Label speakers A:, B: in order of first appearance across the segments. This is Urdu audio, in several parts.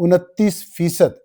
A: 29%।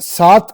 A: 7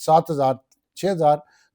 A: 7,000, 6,000,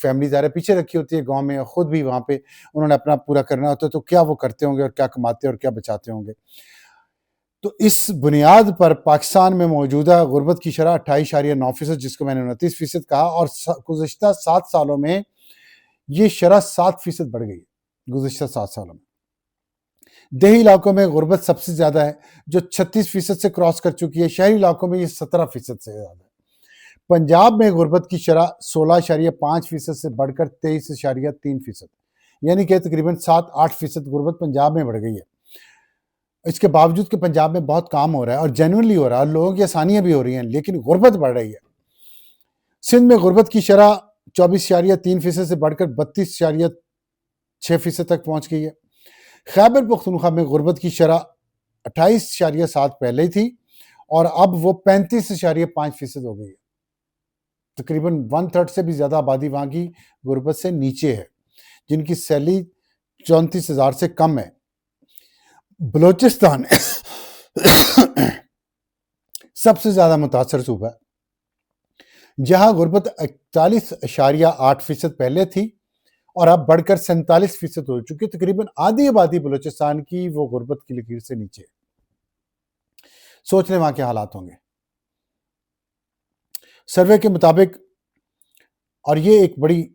A: فیملی ظاہر ہے پیچھے رکھی ہوتی ہے گاؤں میں، اور خود بھی وہاں پہ انہوں نے اپنا پورا کرنا ہوتا ہے، تو کیا وہ کرتے ہوں گے اور کیا کماتے اور کیا بچاتے ہوں گے؟ تو اس بنیاد پر پاکستان میں موجودہ غربت کی شرح 28.9%، جس کو میں نے 29% کہا، اور گزشتہ 7 سالوں میں یہ شرح 7% بڑھ گئی ہے۔ گزشتہ 7 سالوں میں دیہی علاقوں میں غربت سب سے زیادہ ہے، جو 36% سے کراس کر چکی ہے۔ شہری علاقوں میں یہ 17% سے زیادہ ہے۔ پنجاب میں غربت کی شرح 16.5% سے بڑھ کر 23.3%، یعنی کہ تقریباً 7-8% غربت پنجاب میں بڑھ گئی ہے۔ اس کے باوجود کہ پنجاب میں بہت کام ہو رہا ہے اور جینوئنلی ہو رہا ہے اور لوگوں کی آسانیاں بھی ہو رہی ہیں، لیکن غربت بڑھ رہی ہے۔ سندھ میں غربت کی شرح 24.3% سے بڑھ کر 32.6% تک پہنچ گئی ہے۔ خیبر پختونخوا میں غربت کی شرح 28.7 پہلے ہی تھی، اور اب وہ 35.5% ہو گئی ہے۔ تقریباً 1/3 سے بھی زیادہ آبادی وہاں کی غربت سے نیچے ہے، جن کی سیلری 34,000 سے کم ہے۔ بلوچستان سب سے زیادہ متاثر صوبہ ہے، جہاں غربت 41.8% پہلے تھی اور اب بڑھ کر 47% ہو چکی۔ تقریباً آدھی آبادی بلوچستان کی وہ غربت کی لکیر سے نیچے ہے۔ سوچ لیں وہاں کے حالات ہوں گے۔ سروے کے مطابق، اور یہ ایک بڑی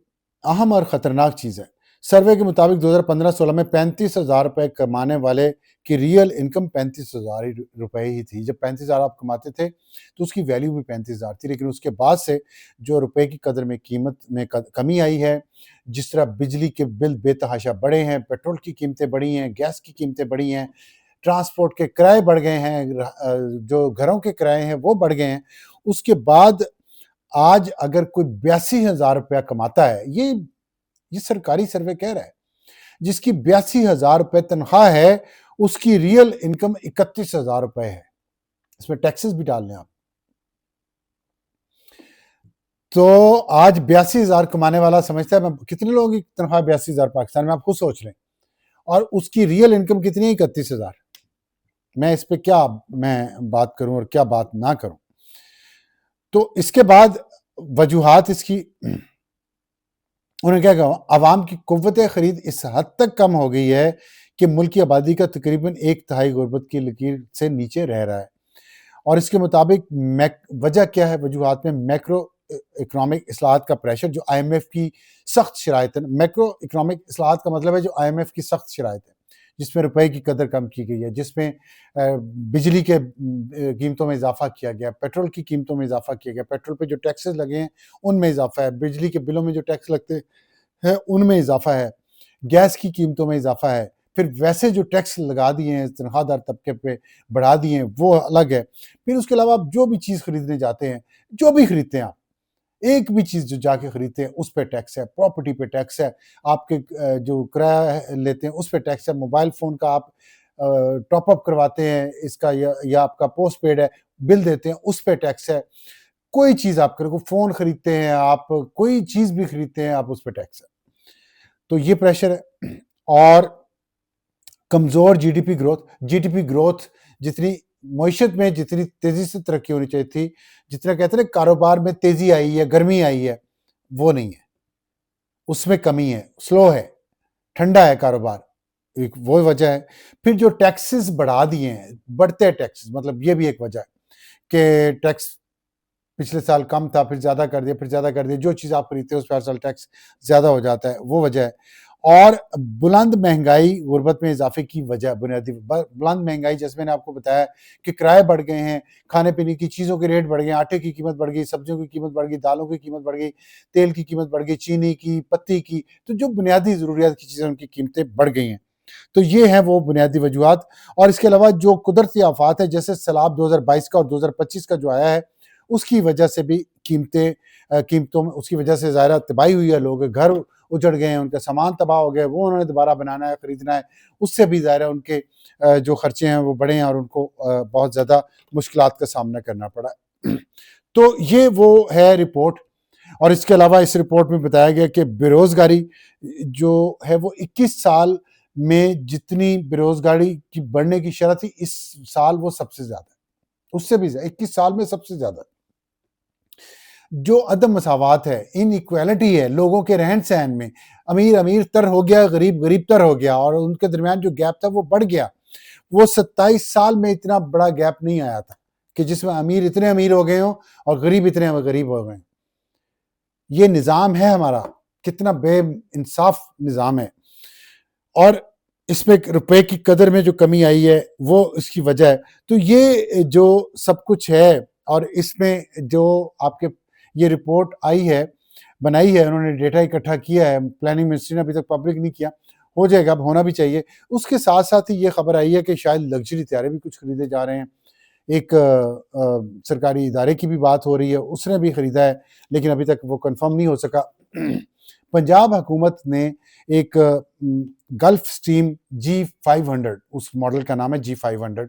A: اہم اور خطرناک چیز ہے، سروے کے مطابق 2015-16 میں 35,000 روپے کمانے والے کی ریئل انکم 35,000 روپے ہی تھی۔ جب 35,000 آپ کماتے تھے تو اس کی ویلیو بھی 35,000 تھی، لیکن اس کے بعد سے جو روپے کی قدر میں قیمت میں کمی آئی ہے، جس طرح بجلی کے بل بے تحاشا بڑھے ہیں، پیٹرول کی قیمتیں بڑھی ہیں، گیس کی قیمتیں بڑھی ہیں، ٹرانسپورٹ کے کرائے بڑھ گئے ہیں، جو گھروں کے کرائے ہیں وہ بڑھ گئے ہیں، اس کے بعد آج اگر کوئی 82,000 روپیہ کماتا ہے، یہ سرکاری سروے کہہ رہا ہے، جس کی 82,000 روپے تنخواہ ہے، اس کی ریئل انکم 31,000 روپے ہے۔ اس میں ٹیکسز بھی ڈال لیں آپ، تو آج 82,000 کمانے والا سمجھتا ہے کتنے لوگوں کی تنخواہ 82,000 پاکستان میں، آپ خود سوچ لیں، اور اس کی ریئل انکم کتنی ہے؟ 31,000۔ میں اس پہ کیا میں بات کروں اور کیا بات نہ کروں؟ تو اس کے بعد وجوہات اس کی، انہوں نے کیا کہا، عوام کی قوت خرید اس حد تک کم ہو گئی ہے کہ ملکی آبادی کا تقریباً 1/3 غربت کی لکیر سے نیچے رہ رہا ہے۔ اور اس کے مطابق وجہ کیا ہے؟ وجوہات میں میکرو اکنامک اصلاحات کا پریشر، جو آئی ایم ایف کی سخت شرائط ہے۔ میکرو اکنامک اصلاحات کا مطلب ہے جو آئی ایم ایف کی سخت شرائط ہے، جس میں روپے کی قدر کم کی گئی ہے، جس میں بجلی کے قیمتوں میں اضافہ کیا گیا، پیٹرول کی قیمتوں میں اضافہ کیا گیا، پیٹرول پہ جو ٹیکسز لگے ہیں ان میں اضافہ ہے، بجلی کے بلوں میں جو ٹیکس لگتے ہیں ان میں اضافہ ہے، گیس کی قیمتوں میں اضافہ ہے، پھر ویسے جو ٹیکس لگا دیے ہیں تنخواہ دار طبقے پہ بڑھا دیے ہیں وہ الگ ہے۔ پھر اس کے علاوہ آپ جو بھی چیز خریدنے جاتے ہیں، جو بھی خریدتے ہیں، آپ ایک بھی چیز جو جا کے خریدتے ہیں اس پہ ٹیکس ہے، پراپرٹی پہ ٹیکس ہے، آپ کے جو کرایہ لیتے ہیں اس پہ ٹیکس ہے، موبائل فون کا آپ ٹاپ اپ کرواتے ہیں اس کا، یا آپ کا پوسٹ پیڈ ہے بل دیتے ہیں اس پہ ٹیکس ہے، کوئی چیز آپ کریں، کوئی فون خریدتے ہیں آپ، کوئی چیز بھی خریدتے ہیں آپ، اس پہ ٹیکس ہے۔ تو یہ پریشر ہے۔ اور کمزور جی ڈی پی گروتھ جتنی معیشت میں جتنی تیزی سے ترقی ہونی چاہیے تھی، جتنا کہتے ہیں کاروبار میں تیزی آئی ہے، گرمی آئی ہے، وہ نہیں ہے، اس میں کمی ہے، سلو ہے، ٹھنڈا ہے کاروبار، ایک وہ وجہ ہے۔ پھر جو ٹیکسز بڑھا دیے ہیں، بڑھتے ٹیکسز، مطلب یہ بھی ایک وجہ ہے کہ ٹیکس پچھلے سال کم تھا، پھر زیادہ کر دیا، پھر زیادہ کر دیا، جو چیز آپ خریدتے ہیں اس پہ ہر سال ٹیکس زیادہ ہو جاتا ہے، وہ وجہ ہے۔ اور بلند مہنگائی غربت میں اضافے کی وجہ، بنیادی بلند مہنگائی، جیسے میں نے آپ کو بتایا کہ کرائے بڑھ گئے ہیں، کھانے پینے کی چیزوں کے ریٹ بڑھ گئے، آٹے کی قیمت بڑھ گئی، سبزیوں کی قیمت بڑھ گئی، دالوں کی قیمت بڑھ گئی، تیل کی قیمت بڑھ گئی، چینی کی، پتی کی، تو جو بنیادی ضروریات کی چیزیں ان کی قیمتیں بڑھ گئی ہیں۔ تو یہ ہیں وہ بنیادی وجوہات۔ اور اس کے علاوہ جو قدرتی آفات ہیں، جیسے سیلاب 2022 کا اور 2025 کا جو آیا ہے، اس کی وجہ سے بھی قیمتوں میں، اس کی وجہ سے ظاہرہ تباہی ہوئی ہے، لوگ گھر اجڑ گئے ہیں، ان کا سامان تباہ ہو گیا، وہ انہوں نے دوبارہ بنانا ہے، خریدنا ہے، اس سے بھی ظاہرہ ان کے جو خرچے ہیں وہ بڑھے ہیں اور ان کو بہت زیادہ مشکلات کا سامنا کرنا پڑا ہے۔ تو یہ وہ ہے رپورٹ۔ اور اس کے علاوہ اس رپورٹ میں بتایا گیا کہ بے روزگاری جو ہے وہ 21 سال میں جتنی بے روزگاری کی بڑھنے کی شرح تھی، اس سال وہ سب سے زیادہ ہے، اس سے بھی زیادہ، 21 سال میں سب سے زیادہ۔ جو عدم مساوات ہے، ان ایکویلٹی ہے لوگوں کے رہن سہن میں، امیر امیر تر ہو گیا، غریب غریب تر ہو گیا، اور ان کے درمیان جو گیپ تھا وہ بڑھ گیا. وہ 27 سال میں اتنا بڑا گیپ نہیں آیا تھا کہ جس میں امیر اتنے امیر ہو گئے ہوں اور غریب اتنے غریب ہو گئے. یہ نظام ہے ہمارا، کتنا بے انصاف نظام ہے. اور اس میں روپے کی قدر میں جو کمی آئی ہے وہ اس کی وجہ ہے. تو یہ جو سب کچھ ہے، اور اس میں جو آپ کے یہ رپورٹ آئی ہے، بنائی ہے، انہوں نے ڈیٹا اکٹھا کیا ہے، پلاننگ منسٹری نے ابھی تک پبلک نہیں کیا، ہو جائے گا، اب ہونا بھی چاہیے. اس کے ساتھ ساتھ ہی یہ خبر آئی ہے کہ شاید لگژری طیارے بھی کچھ خریدے جا رہے ہیں. ایک سرکاری ادارے کی بھی بات ہو رہی ہے، اس نے بھی خریدا ہے، لیکن ابھی تک وہ کنفرم نہیں ہو سکا. پنجاب حکومت نے ایک گلف سٹریم G500، اس ماڈل کا نام ہے G500،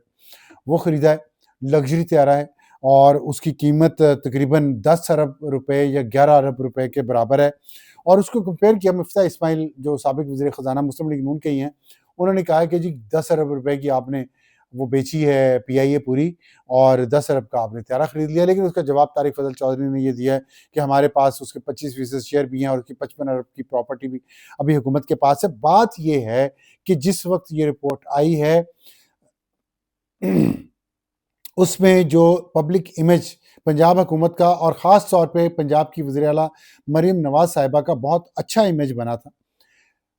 A: وہ خریدا ہے، لگژری طیارہ ہے، اور اس کی قیمت تقریباً 10 ارب روپے یا 11 ارب روپے کے برابر ہے. اور اس کو کمپیئر کیا مفتاح اسماعیل جو سابق وزیر خزانہ مسلم لیگ نون کے ہی ہیں، انہوں نے کہا کہ جی 10 ارب روپے کی آپ نے وہ بیچی ہے PIA پوری، اور 10 ارب کا آپ نے طیارہ خرید لیا. لیکن اس کا جواب طارق فضل چودھری نے یہ دیا ہے کہ ہمارے پاس اس کے 25% شیئر بھی ہیں، اور اس کی 55 ارب کی پراپرٹی بھی ابھی حکومت کے پاس ہے. بات یہ ہے کہ جس وقت یہ رپورٹ آئی ہے اس میں جو پبلک امیج پنجاب حکومت کا، اور خاص طور پہ پنجاب کی وزیر اعلیٰ مریم نواز صاحبہ کا بہت اچھا امیج بنا تھا.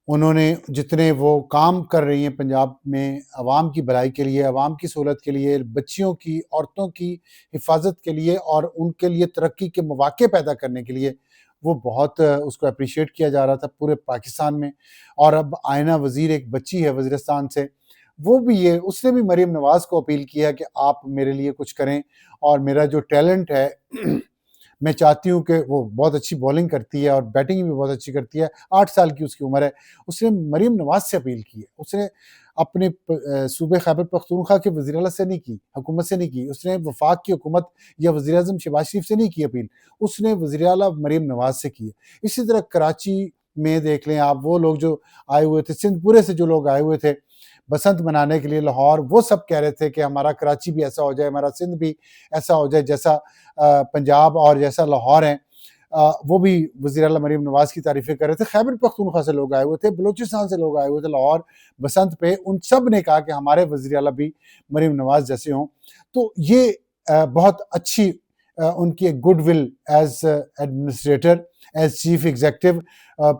A: انہوں نے جتنے وہ کام کر رہی ہیں پنجاب میں عوام کی بھلائی کے لیے، عوام کی سہولت کے لیے، بچیوں کی، عورتوں کی حفاظت کے لیے، اور ان کے لیے ترقی کے مواقع پیدا کرنے کے لیے، وہ بہت اس کو اپریشیٹ کیا جا رہا تھا پورے پاکستان میں. اور اب آئینہ وزیر ایک بچی ہے وزیرستان سے، وہ بھی اس نے بھی مریم نواز کو اپیل کیا کہ آپ میرے لیے کچھ کریں، اور میرا جو ٹیلنٹ ہے میں چاہتی ہوں کہ وہ بہت اچھی بولنگ کرتی ہے اور بیٹنگ بھی بہت اچھی کرتی ہے، 8 سال کی اس کی عمر ہے. اس نے مریم نواز سے اپیل کی ہے. اس نے اپنے صوبے خیبر پختونخوا کے وزیر اعلیٰ سے نہیں کی، حکومت سے نہیں کی. اس نے وفاق کی حکومت یا وزیر اعظم شہباز شریف سے نہیں کی اپیل، اس نے وزیر اعلیٰ مریم نواز سے کی ہے. اسی طرح کراچی میں دیکھ لیں آپ، وہ لوگ جو آئے ہوئے تھے، سندھ پورے سے جو لوگ آئے ہوئے تھے بسنت منانے کے لیے لاہور، وہ سب کہہ رہے تھے کہ ہمارا کراچی بھی ایسا ہو جائے، ہمارا سندھ بھی ایسا ہو جائے جیسا پنجاب اور جیسا لاہور ہیں. وہ بھی وزیر اعلیٰ مریم نواز کی تعریفیں کر رہے تھے. خیبر پختونخوا سے لوگ آئے ہوئے تھے، بلوچستان سے لوگ آئے ہوئے تھے لاہور بسنت پہ، ان سب نے کہا کہ ہمارے وزیر اعلیٰ بھی مریم نواز جیسے ہوں. تو یہ بہت اچھی ان کی ایک good will as administrator, as chief executive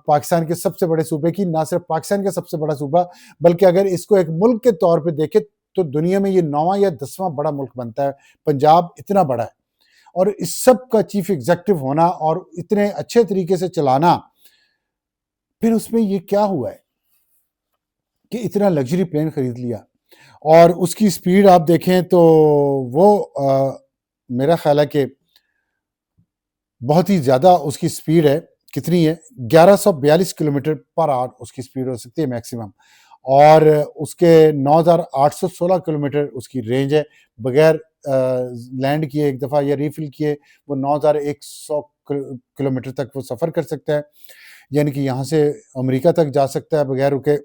A: Pakistan کے سب سے بڑے صوبے کی، نہ صرف پاکستان کا سب سے بڑا صوبہ بلکہ اگر اس کو ایک ملک کے طور پہ دیکھے تو دنیا میں یہ 9واں یا 10واں بڑا ملک بنتا ہے. پنجاب اتنا بڑا ہے، اور اس سب کا چیف ایگزیکٹو ہونا اور اتنے اچھے طریقے سے چلانا. پھر اس میں یہ کیا ہوا ہے کہ اتنا لگژری پلین خرید لیا، اور اس کی سپیڈ آپ دیکھیں تو وہ میرا خیال ہے کہ بہت ہی زیادہ اس کی سپیڈ ہے. کتنی ہے؟ 1142 کلومیٹر پر آور اس کی سپیڈ ہو سکتی ہے میکسیمم، اور اس کے 9816 کلومیٹر اس کی رینج ہے. بغیر لینڈ کیے ایک دفعہ یا ریفل کیے وہ 9100 کلومیٹر تک وہ سفر کر سکتا ہے، یعنی کہ یہاں سے امریکہ تک جا سکتا ہے بغیر رکے.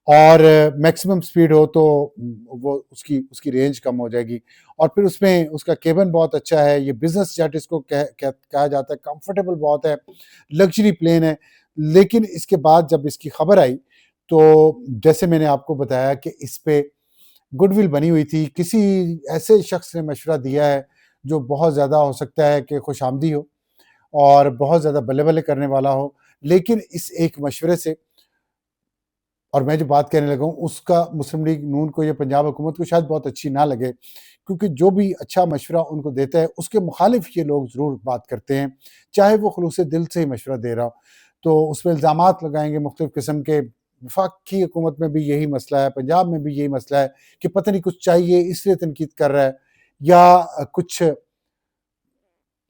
A: اور میکسیمم سپیڈ ہو تو وہ اس کی رینج کم ہو جائے گی. اور پھر اس میں اس کا کیبن بہت اچھا ہے، یہ بزنس جیٹ اس کو کہا جاتا ہے، کمفرٹیبل بہت ہے، لگژری پلین ہے. لیکن اس کے بعد جب اس کی خبر آئی تو جیسے میں نے آپ کو بتایا کہ اس پہ گڈ ول بنی ہوئی تھی، کسی ایسے شخص نے مشورہ دیا ہے جو بہت زیادہ ہو سکتا ہے کہ خوش آمدی ہو اور بہت زیادہ بلے بلے کرنے والا ہو، لیکن اس ایک مشورے سے، اور میں جو بات کہنے لگا ہوں اس کا مسلم لیگ نون کو یا پنجاب حکومت کو شاید بہت اچھی نہ لگے، کیونکہ جو بھی اچھا مشورہ ان کو دیتا ہے اس کے مخالف یہ لوگ ضرور بات کرتے ہیں، چاہے وہ خلوص دل سے ہی مشورہ دے رہا ہو. تو اس پہ الزامات لگائیں گے مختلف قسم کے. وفاقی حکومت میں بھی یہی مسئلہ ہے، پنجاب میں بھی یہی مسئلہ ہے کہ پتہ نہیں کچھ چاہیے اس لیے تنقید کر رہا ہے، یا کچھ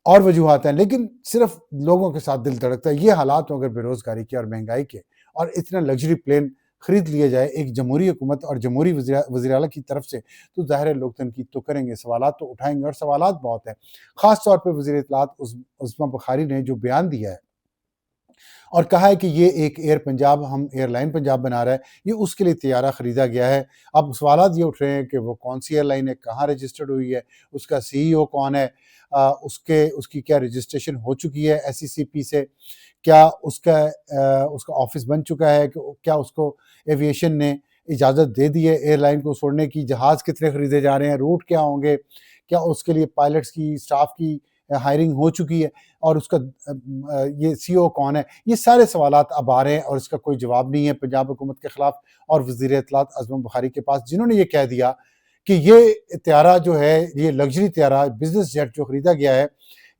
A: اور وجوہات ہیں. لیکن صرف لوگوں کے ساتھ دل دھڑکتا ہے. یہ حالات ہوں اگر بے روزگاری کے اور مہنگائی کے، اور اتنا لگژری پلین خرید لیا جائے ایک جمہوری حکومت اور جمہوری وزیر اعلیٰ کی طرف سے، تو ظاہر ہے لوگ تنقید تو کریں گے، سوالات تو اٹھائیں گے، اور سوالات بہت ہیں. خاص طور پہ وزیر اطلاعات عظمیٰ بخاری نے جو بیان دیا ہے اور کہا ہے کہ یہ ایک ایئر پنجاب ہم ایئر لائن پنجاب بنا رہا ہے، یہ اس کے لیے طیارہ خریدا گیا ہے۔ اب سوالات یہ اٹھ رہے ہیں کہ وہ کون سی ایئر لائن ہے، کہاں رجسٹرڈ ہوئی ہے، اس کا سی ای او کون ہے، اس کی کیا رجسٹریشن ہو چکی ہے ایس ای سی پی سے، کیا اس کا آفس بن چکا ہے، کیا اس کو ایویشن نے اجازت دے دی ہے ایئر لائن کو چھوڑنے کی، جہاز کتنے خریدے جا رہے ہیں، روٹ کیا ہوں گے، کیا اس کے لیے پائلٹس کی اسٹاف کی ہائرنگ ہو چکی ہے، اور اس کا یہ سی او کون ہے۔ یہ سارے سوالات اب آ رہے ہیں اور اس کا کوئی جواب نہیں ہے پنجاب حکومت کے خلاف اور وزیر اطلاعات اعظم بخاری کے پاس، جنہوں نے یہ کہہ دیا کہ یہ طیارہ جو ہے، یہ لگژری طیارہ بزنس جیٹ جو خریدا گیا ہے،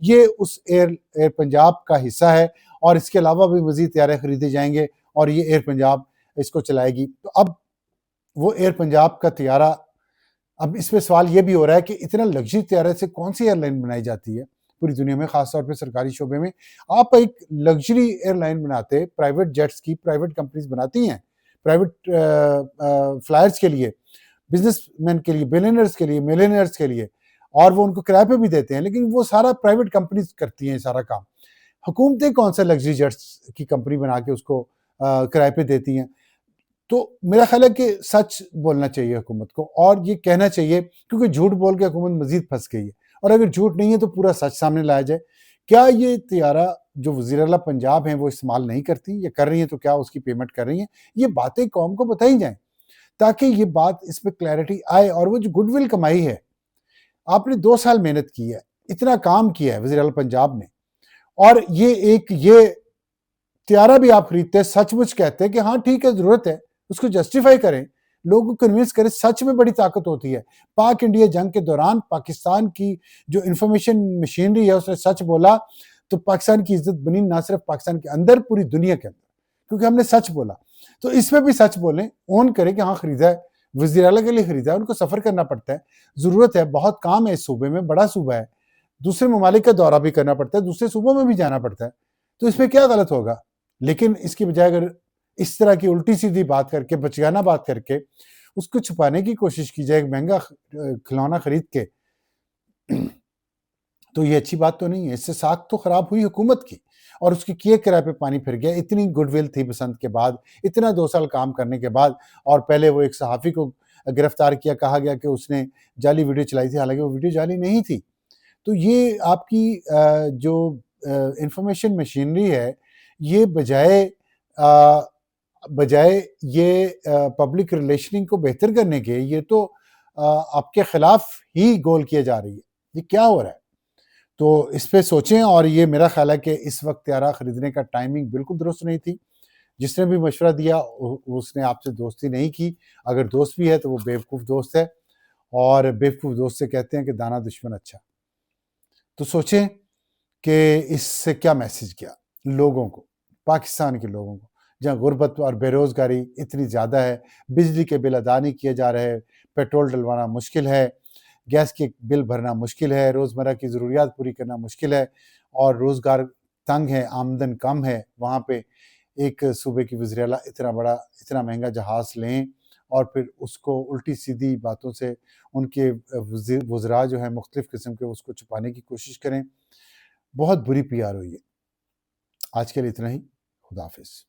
A: یہ اس ایئر پنجاب کا حصہ ہے، اور اس کے علاوہ بھی مزید طیارے خریدے جائیں گے اور یہ ایئر پنجاب اس کو چلائے گی۔ تو اب وہ ایئر پنجاب کا طیارہ، اب اس پہ سوال یہ بھی ہو رہا ہے کہ اتنا لگژری طیارے سے کون سی ایئر لائن بنائی جاتی ہے پوری دنیا میں، خاص طور پہ سرکاری شعبے میں؟ آپ ایک لگژری ایئر لائن بناتے، پرائیویٹ جیٹس کی پرائیویٹ کمپنیز بناتی ہیں پرائیویٹ فلائرز کے لیے، بزنس مین کے لیے، بلینئرز کے لیے، ملینئرز کے لیے، اور وہ ان کو کرائے پہ بھی دیتے ہیں، لیکن وہ سارا پرائیویٹ کمپنیز کرتی ہیں سارا کام۔ حکومتیں کون سا لگژری جیٹس کی کمپنی بنا کے اس کو کرائے پہ دیتی ہیں؟ تو میرا خیال ہے کہ سچ بولنا چاہیے حکومت کو، اور یہ کہنا چاہیے، کیونکہ جھوٹ بول کے حکومت مزید پھنس گئی ہے، اور اگر جھوٹ نہیں ہے تو پورا سچ سامنے لایا جائے۔ کیا یہ طیارہ جو وزیر اعلیٰ پنجاب ہیں وہ استعمال نہیں کرتی یا کر رہی ہیں، تو کیا اس کی پیمنٹ کر رہی ہیں؟ یہ باتیں قوم کو بتائی جائیں تاکہ یہ بات اس پہ کلیئرٹی آئے، اور وہ جو گڈ ول کمائی ہے، آپ نے 2 سال محنت کی ہے، اتنا کام کیا ہے وزیر اعلیٰ پنجاب نے، اور یہ طیارہ بھی آپ خریدتے، سچ مچ کہتے کہ ہاں ٹھیک ہے ضرورت ہے، اس کو جسٹیفائی کریں، لوگوں کو کنونس کریں، سچ میں بڑی طاقت ہوتی ہے۔ پاک انڈیا جنگ کے دوران پاکستان کی جو انفارمیشن مشینری ہے، اس نے سچ بولا تو پاکستان کی عزت بنی، نہ صرف پاکستان کے اندر، پوری دنیا کے اندر، کیونکہ ہم نے سچ بولا۔ تو اس میں بھی سچ بولیں، اون کریں کہ ہاں خریدا ہے، وزیر اعلیٰ کے لیے خریدا ہے، ان کو سفر کرنا پڑتا ہے، ضرورت ہے، بہت کام ہے اس صوبے میں، بڑا صوبہ ہے، دوسرے ممالک کا دورہ بھی کرنا پڑتا ہے، دوسرے صوبوں میں بھی جانا پڑتا ہے، تو اس میں کیا غلط ہوگا؟ لیکن اس کی بجائے اگر اس طرح کی الٹی سیدھی بات کر کے، بچگانہ بات کر کے اس کو چھپانے کی کوشش کی جائے، ایک مہنگا کھلونا خرید کے، تو یہ اچھی بات تو نہیں ہے۔ اس سے ساکھ تو خراب ہوئی حکومت کی، اور اس کی کیے کرائے پہ پانی پھر گیا۔ اتنی گڈ ول تھی بسنت کے بعد، اتنا 2 سال کام کرنے کے بعد، اور پہلے وہ ایک صحافی کو گرفتار کیا، کہا گیا کہ اس نے جعلی ویڈیو چلائی تھی، حالانکہ وہ ویڈیو جعلی نہیں تھی۔ تو یہ آپ کی جو انفارمیشن مشینری ہے، یہ بجائے یہ پبلک ریلیشننگ کو بہتر کرنے کے، یہ تو آپ کے خلاف ہی گول کیے جا رہی ہے۔ یہ کیا ہو رہا ہے؟ تو اس پہ سوچیں، اور یہ میرا خیال ہے کہ اس وقت طیارہ خریدنے کا ٹائمنگ بالکل درست نہیں تھی۔ جس نے بھی مشورہ دیا اس نے آپ سے دوستی نہیں کی، اگر دوست بھی ہے تو وہ بیوقوف دوست ہے، اور بیوقوف دوست سے کہتے ہیں کہ دانا دشمن اچھا۔ تو سوچیں کہ اس سے کیا میسج گیا لوگوں کو، پاکستان کے لوگوں کو، جہاں غربت اور بے روزگاری اتنی زیادہ ہے، بجلی کے بل ادا نہیں کیے جا رہے، پیٹرول ڈلوانا مشکل ہے، گیس کے بل بھرنا مشکل ہے، روزمرہ کی ضروریات پوری کرنا مشکل ہے، اور روزگار تنگ ہے، آمدن کم ہے، وہاں پہ ایک صوبے کی وزیر اعلیٰ اتنا مہنگا جہاز لیں، اور پھر اس کو الٹی سیدھی باتوں سے ان کے وزراء جو ہیں مختلف قسم کے، اس کو چھپانے کی کوشش کریں۔ بہت بری پی آر ہوئی ہے۔ آج کے لیے اتنا ہی، خدا حافظ۔